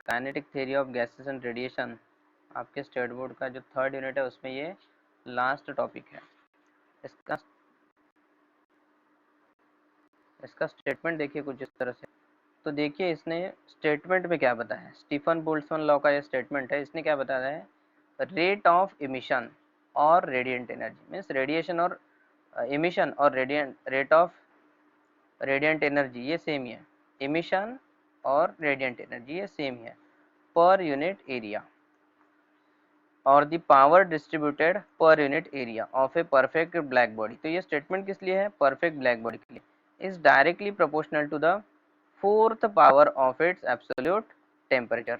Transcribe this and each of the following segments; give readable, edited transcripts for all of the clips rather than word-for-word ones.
Kinetic theory of gases and radiation, आपके state board का जो 3rd यूनिट है उसमें ये लास्ट टॉपिक है। इसका स्टेटमेंट देखिए कुछ इस तरह से। तो देखिए इसने स्टेटमेंट में क्या बताया है, स्टीफन बोल्ट्जमैन लॉ का ये स्टेटमेंट है। इसने क्या बताया है, रेट ऑफ इमिशन और रेडिएंट एनर्जी, मीन्स रेडिएशन और इमिशन और रेट ऑफ रेडिएंट एनर्जी ये सेम ही है, इमिशन और रेडिएंट एनर्जी ये सेम ही है, पर यूनिट एरिया और द पावर डिस्ट्रीब्यूटेड पर unit area of a perfect black body. तो ये स्टेटमेंट किस लिए है, परफेक्ट ब्लैक बॉडी के लिए। Is directly proportional to the 4th power of its absolute temperature.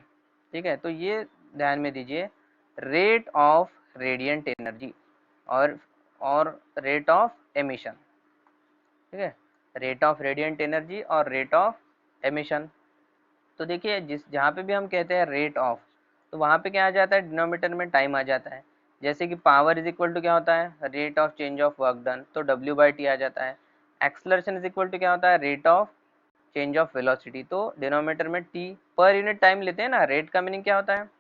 ठीक है, तो ये ध्यान में दीजिए, रेट ऑफ रेडिएंट एनर्जी और रेट ऑफ एमिशन। ठीक है, रेट ऑफ रेडिएंट एनर्जी और रेट ऑफ एमिशन। तो देखिए जहाँ पे भी हम कहते हैं रेट ऑफ, तो वहाँ पे क्या आ जाता है, डिनोमिनेटर में टाइम आ जाता है। जैसे कि पावर इज इक्वल टू क्या होता है, rate of change of work done, तो W/T आ जाता है। एक्सलरेशन इज इक्वल टू क्या होता है, rate of change of velocity, तो डिनोमिनेटर में T पर यूनिट टाइम लेते हैं ना। रेट का मीनिंग क्या होता है,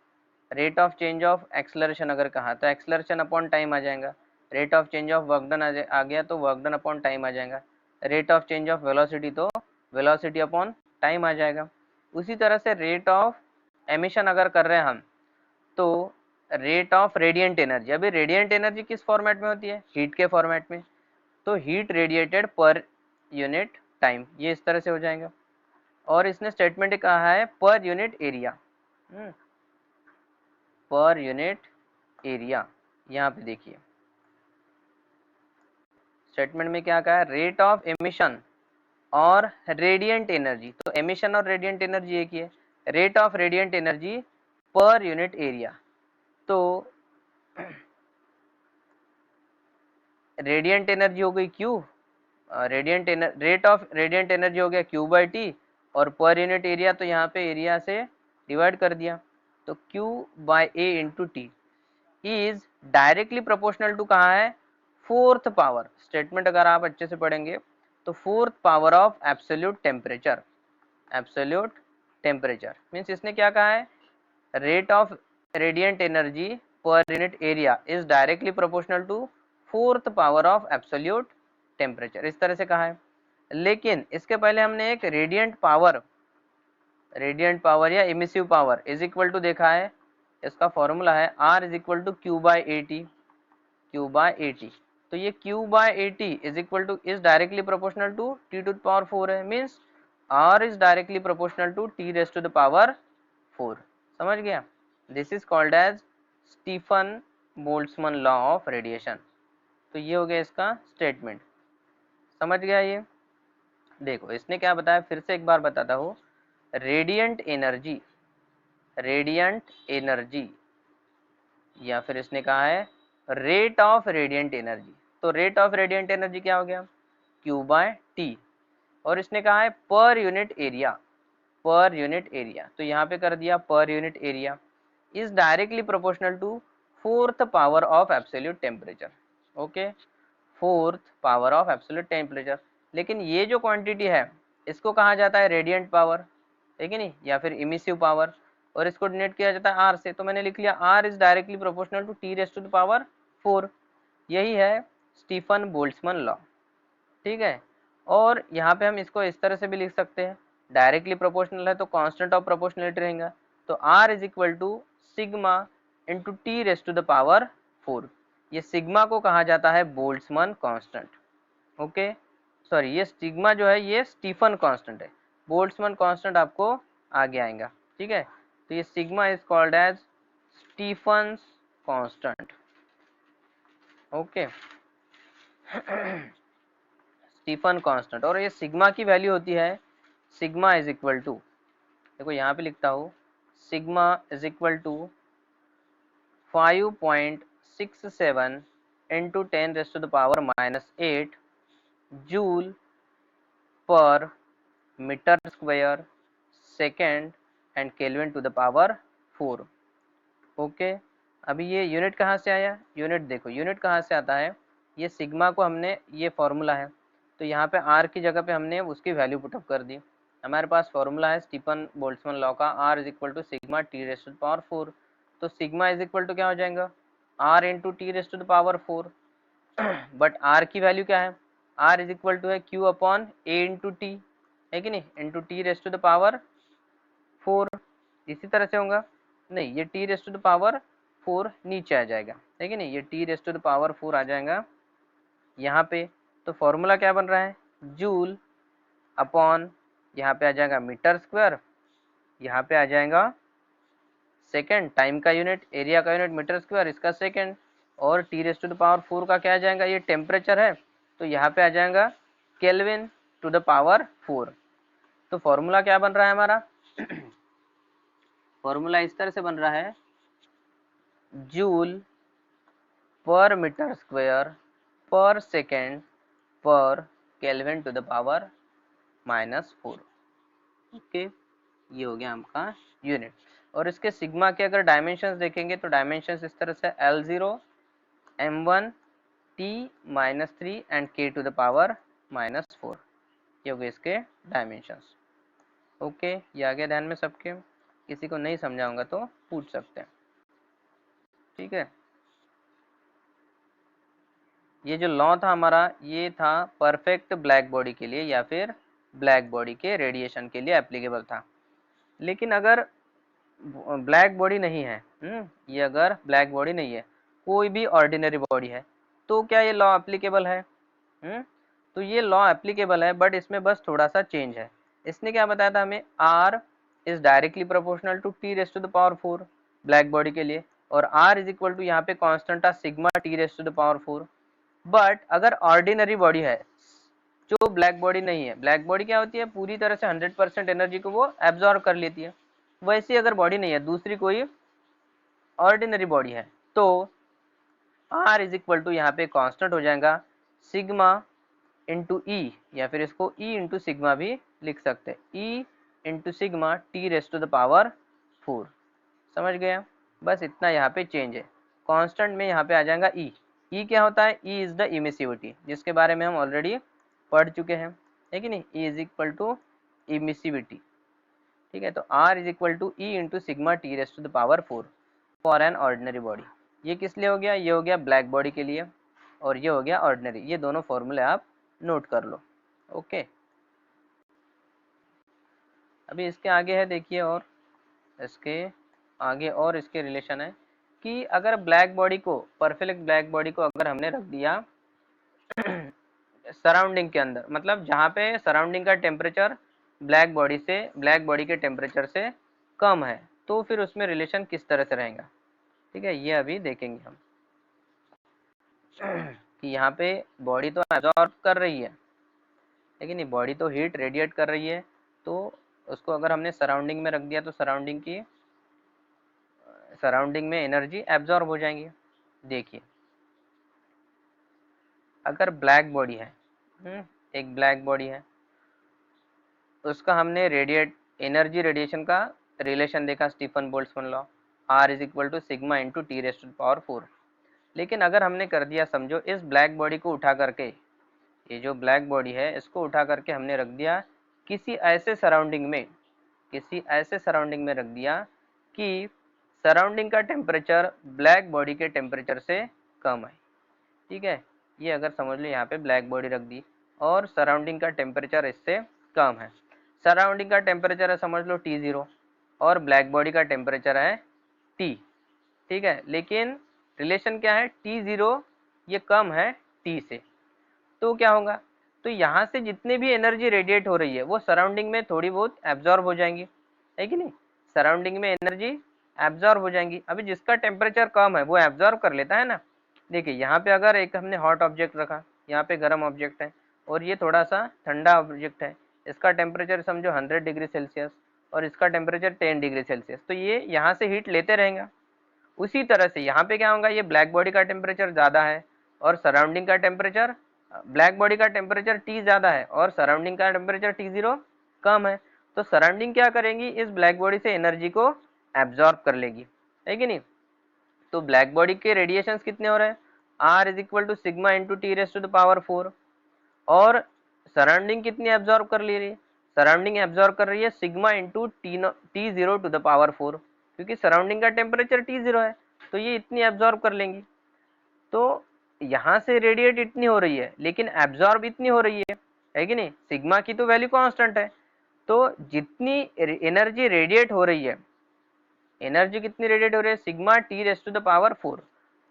rate of change of acceleration अगर कहा तो एक्सलरेशन अपॉन टाइम आ जाएगा। Rate of change of work done आ गया तो वर्क डन अपॉन टाइम आ जाएगा। Rate of change of velocity तो वेलोसिटी अपॉन टाइम आ जाएगा। उसी तरह से रेट ऑफ एमिशन अगर कर रहे हैं हम, तो रेट ऑफ रेडिएंट एनर्जी, अभी रेडिएंट एनर्जी किस फॉर्मेट में होती है, हीट के फॉर्मेट में, तो हीट रेडिएटेड पर यूनिट टाइम, ये इस तरह से हो जाएगा। और इसने स्टेटमेंट कहा है पर यूनिट एरिया, पर यूनिट एरिया। यहाँ पे देखिए स्टेटमेंट में क्या कहा है, रेट ऑफ एमिशन और रेडिएंट एनर्जी, तो एमिशन और रेडिएंट एनर्जी एक ही है। Rate of radiant energy per unit area, तो रेडिएंट एनर्जी हो गई Q, rate of radiant energy हो गया Q/T, और पर यूनिट एरिया तो यहाँ पे एरिया से डिवाइड कर दिया, तो Q/A into T is directly proportional to कहाँ है, 4th पावर। स्टेटमेंट अगर आप अच्छे से पढ़ेंगे तो 4th power of absolute temperature, absolute temperature means इसने क्या कहा है, rate of radiant energy per unit area is directly proportional to 4th power of absolute temperature, इस तरह से कहा है। लेकिन इसके पहले हमने एक रेडिएंट पावर या emissive power is equal to देखा है, इसका फॉर्मूला है R is equal to Q/AT, Q/AT। तो ये Q/AT is equal to is directly proportional to T⁴ है, means R is directly proportional to T⁴ समझ गया। This is called as Stefan Boltzmann law of radiation. तो ये हो गया इसका स्टेटमेंट, समझ गया। ये देखो इसने क्या बताया, फिर से एक बार बताता हूँ, रेडिएंट एनर्जी या फिर इसने कहा है रेट ऑफ रेडिएंट एनर्जी, तो रेट ऑफ रेडिएंट एनर्जी क्या हो गया, Q/T, और इसने कहा है पर यूनिट एरिया, तो यहाँ पे कर दिया per unit area is directly proportional to 4th power of absolute temperature. Okay, 4th power of absolute temperature. लेकिन ये जो क्वांटिटी है इसको कहा जाता है रेडिएंट पावर, है कि नहीं, या फिर इमिसिव पावर, और इसको डिनोट किया जाता है R से, तो मैंने लिख लिया R is directly proportional to T⁴ यही है स्टीफन बोल्ट्जमैन लॉ। ठीक है, और यहाँ पे हम इसको इस तरह से भी लिख सकते हैं, डायरेक्टली प्रोपोर्शनल है तो कांस्टेंट ऑफ प्रोपोर्शनलिटी रहेगा, तो R is equal to sigma into T⁴। ये सिग्मा को कहा जाता है बोल्ट्जमैन कांस्टेंट। ओके, सॉरी, ये सिग्मा जो है ये स्टीफन कांस्टेंट है, बोल्ट्जमैन कांस्टेंट आपको आगे आएगा। ठीक है, तो ये sigma is called as Stefan constant. Okay, Stefan constant, और ये सिग्मा की वैल्यू होती है, सिग्मा इज इक्वल टू, देखो यहाँ पे लिखता हूँ, sigma is equal to 5.67 into 10⁻⁻8 joule per metre square second and kelvin to the power 4। Okay, अभी ये यूनिट कहाँ से आया, यूनिट देखो, यूनिट कहाँ से आता है, ये सिग्मा को हमने, ये फॉर्मूला है, तो यहाँ पे R की जगह पे हमने उसकी वैल्यू पुटअप कर दी। हमारे पास फॉर्मूला है स्टीफन बोल्ट्जमैन लॉ का, R is equal to sigma T raise to the power 4। तो सिग्मा इज इक्वल टू क्या हो जाएगा, R into T raise to the power 4। But R की वैल्यू क्या है, R इज इक्वल टू है Q upon A into T, है कि नहीं, into T raise to the power 4। इसी तरह से होगा, नहीं ये T raise to the power 4 नीचे आ जाएगा, है कि नहीं, ये T raise to the power 4 आ जाएगा यहाँ पे। तो फॉर्मूला क्या बन रहा है, जूल अपॉन यहाँ पे आ जाएगा मीटर स्क्वायर, यहाँ पे आ जाएगा सेकेंड, टाइम का यूनिट, एरिया का यूनिट मीटर स्क्वायर, इसका सेकेंड, और T raise to the power 4 का क्या आ जाएगा, ये टेम्परेचर है, तो यहाँ पे आ जाएगा केल्विन टू द पावर 4। तो फॉर्मूला क्या बन रहा है हमारा, फॉर्मूला इस तरह से बन रहा है, joule per metre square per second per kelvin to the power -4। Okay, ये हो गया आपका यूनिट। और इसके सिग्मा के अगर डायमेंशंस देखेंगे तो डायमेंशंस इस तरह से L0 M1 T -3 and K to the power -4, ये हो गए इसके डायमेंशंस। ओके, ये आ गया ध्यान में सबके, किसी को नहीं समझाऊंगा तो पूछ सकते हैं, ठीक है। ये जो लॉ था हमारा, ये था परफेक्ट ब्लैक बॉडी के लिए या फिर ब्लैक बॉडी के रेडिएशन के लिए एप्लीकेबल था। लेकिन अगर ब्लैक बॉडी नहीं है, ये अगर ब्लैक बॉडी नहीं है, कोई भी ऑर्डिनरी बॉडी है, तो क्या ये लॉ एप्लीकेबल है, तो ये लॉ एप्लीकेबल है, बट इसमें बस थोड़ा सा चेंज है। इसने क्या बताया था हमें, R is directly proportional to T raise to the power 4 black body के लिए, और R इज इक्वल टू यहाँ पे कांस्टेंट था sigma T raise to the power 4। But अगर ऑर्डिनरी बॉडी है, जो ब्लैक बॉडी नहीं है, ब्लैक बॉडी क्या होती है, पूरी तरह से 100% एनर्जी को वो एब्जॉर्ब कर लेती है, वैसी अगर बॉडी नहीं है, दूसरी कोई ऑर्डिनरी बॉडी है, तो R इज इक्वल टू यहाँ पे कांस्टेंट हो जाएगा सिग्मा इंटू ई, या फिर इसको E इंटू सिग्मा भी लिख सकते हैं, E into sigma T raise to the power 4। समझ गया, बस इतना यहाँ पे चेंज है। कांस्टेंट में यहाँ पे आ जाएगा E क्या होता है, E इज द इमिसिविटी, जिसके बारे में हम ऑलरेडी पढ़ चुके हैं, है कि नहीं, E is equal to emissivity, ठीक है। तो R is equal to E into sigma T raise to the power 4 for an ordinary body. ये किस लिए हो गया, ये हो गया ब्लैक बॉडी के लिए, और ये हो गया ऑर्डिनरी। ये दोनों फॉर्मूले आप नोट कर लो, ओके। अभी इसके आगे है, देखिए, और इसके आगे और इसके रिलेशन है कि अगर ब्लैक बॉडी को, परफेक्ट ब्लैक बॉडी को अगर हमने रख दिया सराउंडिंग के अंदर, मतलब जहाँ पे सराउंडिंग का टेम्परेचर ब्लैक बॉडी के टेम्परेचर से कम है, तो फिर उसमें रिलेशन किस तरह से रहेगा, ठीक है, ये अभी देखेंगे हम। कि यहाँ पे बॉडी तो एब्जॉर्ब कर रही है, लेकिन ये बॉडी तो हीट रेडिएट कर रही है, तो उसको अगर हमने सराउंडिंग में रख दिया तो सराउंडिंग में एनर्जी एब्जॉर्ब हो जाएंगी। देखिए, अगर ब्लैक बॉडी है, एक ब्लैक बॉडी है, उसका हमने एनर्जी रेडिएशन का रिलेशन देखा, Stefan Boltzmann law, R is equal to sigma into T raise to power 4। लेकिन अगर हमने कर दिया, समझो इस ब्लैक बॉडी को उठा करके, ये जो ब्लैक बॉडी है इसको उठा करके हमने रख दिया किसी ऐसे सराउंडिंग में रख दिया कि सराउंडिंग का टेम्परेचर ब्लैक बॉडी के टेम्परेचर से कम है, ठीक है। ये अगर समझ लो यहाँ पे ब्लैक बॉडी रख दी और सराउंडिंग का टेम्परेचर इससे कम है, सराउंडिंग का टेम्परेचर है समझ लो T0 और ब्लैक बॉडी का टेम्परेचर है T, ठीक है। लेकिन रिलेशन क्या है, T0 ये कम है T से, तो क्या होगा, तो यहाँ से जितने भी एनर्जी रेडिएट हो रही है वो सराउंडिंग में थोड़ी बहुत एब्जॉर्ब हो जाएंगी, है कि नहीं, सराउंडिंग में एनर्जी एब्जॉर्ब हो जाएंगी। अभी जिसका टेम्परेचर कम है वो एब्जॉर्ब कर लेता है ना। देखिए यहाँ पे अगर एक हमने हॉट ऑब्जेक्ट रखा, यहाँ पे गर्म ऑब्जेक्ट है, और ये थोड़ा सा ठंडा ऑब्जेक्ट है, इसका टेम्परेचर समझो 100 डिग्री सेल्सियस और इसका टेम्परेचर 10 डिग्री सेल्सियस, तो ये यहाँ से हीट लेते रहेगा। उसी तरह से यहाँ पे क्या होगा, ये ब्लैक बॉडी का टेम्परेचर ज़्यादा है और सराउंडिंग का टेम्परेचर, ब्लैक बॉडी का टेम्परेचर T ज़्यादा है और सराउंडिंग का टेम्परेचर T0 कम है, तो सराउंडिंग क्या करेंगी, इस ब्लैक बॉडी से एनर्जी को एब्जॉर्ब कर लेगी, है कि नहीं। तो ब्लैक बॉडी के रेडिएशंस कितने हो रहे हैं, R is equal to sigma into T raise to the power 4, और सराउंडिंग कितनी एब्जॉर्ब कर ले रही है, सराउंडिंग एब्जॉर्ब कर रही है sigma into T zero to the power 4, क्योंकि सराउंडिंग का टेम्परेचर T0 है तो ये इतनी एब्जॉर्ब कर लेंगी। तो यहाँ से रेडिएट इतनी हो रही है लेकिन एब्जॉर्ब इतनी हो रही है कि नहीं, सिग्मा की तो वैल्यू कांस्टेंट है। तो जितनी एनर्जी रेडिएट हो रही है, एनर्जी कितनी रेडिएट हो रही है sigma T raise to the power 4,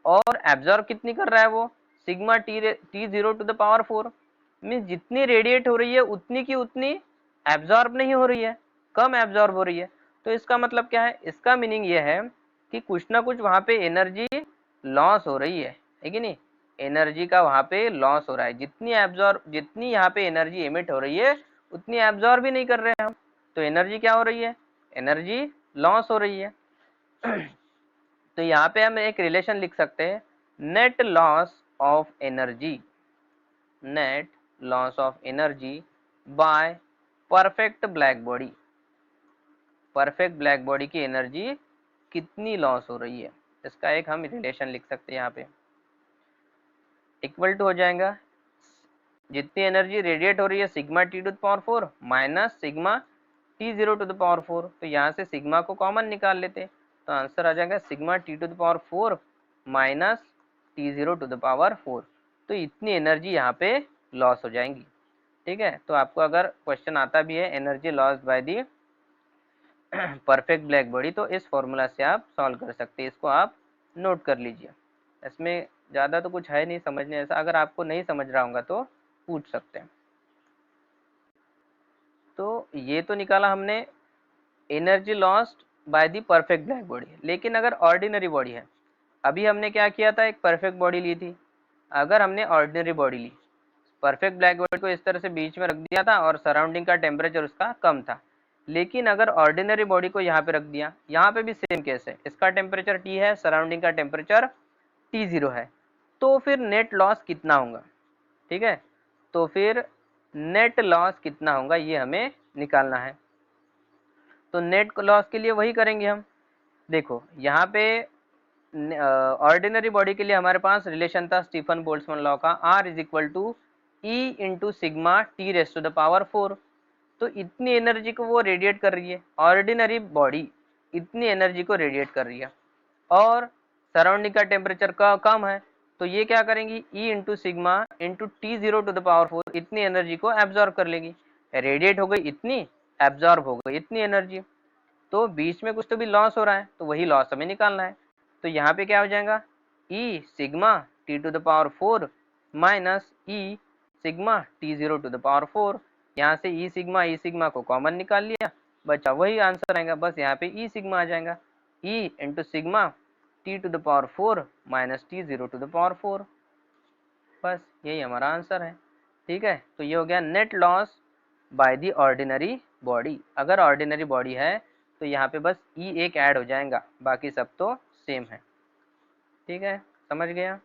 और एब्जॉर्ब कितनी कर रहा है वो sigma T zero to the power 4। Means जितनी रेडिएट हो रही है उतनी की उतनी एब्जॉर्ब नहीं हो रही है, कम एब्जॉर्ब हो रही है। तो इसका मतलब क्या है, इसका मीनिंग ये है कि कुछ ना कुछ वहां पे एनर्जी लॉस हो रही है कि नहीं, एनर्जी का वहां पे लॉस हो रहा है। जितनी यहाँ पे एनर्जी एमिट हो रही है उतनी एब्जॉर्ब भी नहीं कर रहे हैं हम, तो एनर्जी क्या हो रही है, एनर्जी लॉस हो रही है। तो यहाँ पे हम एक रिलेशन लिख सकते हैं, net loss of energy, net loss of energy by perfect black body, perfect black body की एनर्जी कितनी लॉस हो रही है, इसका एक हम रिलेशन लिख सकते हैं यहाँ पे। इक्वल टू हो जाएगा जितनी एनर्जी रेडिएट हो रही है sigma T to the power 4 minus sigma T zero to the power 4। तो यहाँ से सिग्मा को कॉमन निकाल लेते, तो आंसर आ जाएगा sigma T to the power 4 minus T zero to the power 4। तो इतनी एनर्जी यहाँ पे लॉस हो जाएंगी। ठीक है, तो आपको अगर क्वेश्चन आता भी है energy loss by the perfect black body, तो इस फॉर्मूला से आप सॉल्व कर सकते हैं, इसको आप नोट कर लीजिए। इसमें ज़्यादा तो कुछ है नहीं समझने ऐसा, अगर आपको नहीं समझ रहा होगा तो पूछ सकते हैं। तो ये तो निकाला हमने energy lost by the perfect black body, लेकिन अगर ऑर्डिनरी बॉडी है, अभी हमने क्या किया था, एक परफेक्ट बॉडी ली थी, अगर हमने ऑर्डिनरी बॉडी ली, परफेक्ट ब्लैक बॉडी को इस तरह से बीच में रख दिया था और सराउंडिंग का टेम्परेचर उसका कम था, लेकिन अगर ऑर्डिनरी बॉडी को यहाँ पे रख दिया, यहाँ पे भी सेम केस है, इसका टेम्परेचर T है, सराउंडिंग का टेम्परेचर T0 है, तो फिर नेट लॉस कितना होगा। ठीक है, तो फिर नेट लॉस कितना होगा ये हमें निकालना है। तो नेट लॉस के लिए वही करेंगे हम। देखो यहाँ पे ऑर्डिनरी बॉडी के लिए हमारे पास रिलेशन था स्टीफन बोल्ट्जमैन लॉ का, R is equal to E into sigma T raise to the power 4। तो इतनी एनर्जी को वो रेडिएट कर रही है, ऑर्डिनरी बॉडी इतनी एनर्जी को रेडिएट कर रही है, और सराउंडिंग का टेम्परेचर का कम है, तो ये क्या करेंगी, E into sigma into T zero to the power 4 इतनी एनर्जी को एब्जॉर्ब कर लेगी। रेडिएट हो गई इतनी, एब्जॉर्ब हो गई इतनी एनर्जी, तो बीच में कुछ तो भी लॉस हो रहा है, तो वही लॉस हमें निकालना है। तो यहाँ पे क्या हो जाएगा, E sigma T to the power 4 minus E sigma T zero to the power 4। यहाँ से ई सिग्मा को कॉमन निकाल लिया, बचा वही आंसर आएगा, बस यहाँ पे ई सिग्मा आ जाएगा, E into sigma T to the power 4 minus T zero to the power 4, बस यही हमारा आंसर है। ठीक है, तो ये हो गया net loss by the ordinary body. अगर ऑर्डिनरी बॉडी है तो यहाँ पे बस ई एक ऐड हो जाएगा, बाकी सब तो सेम है। ठीक है, समझ गया।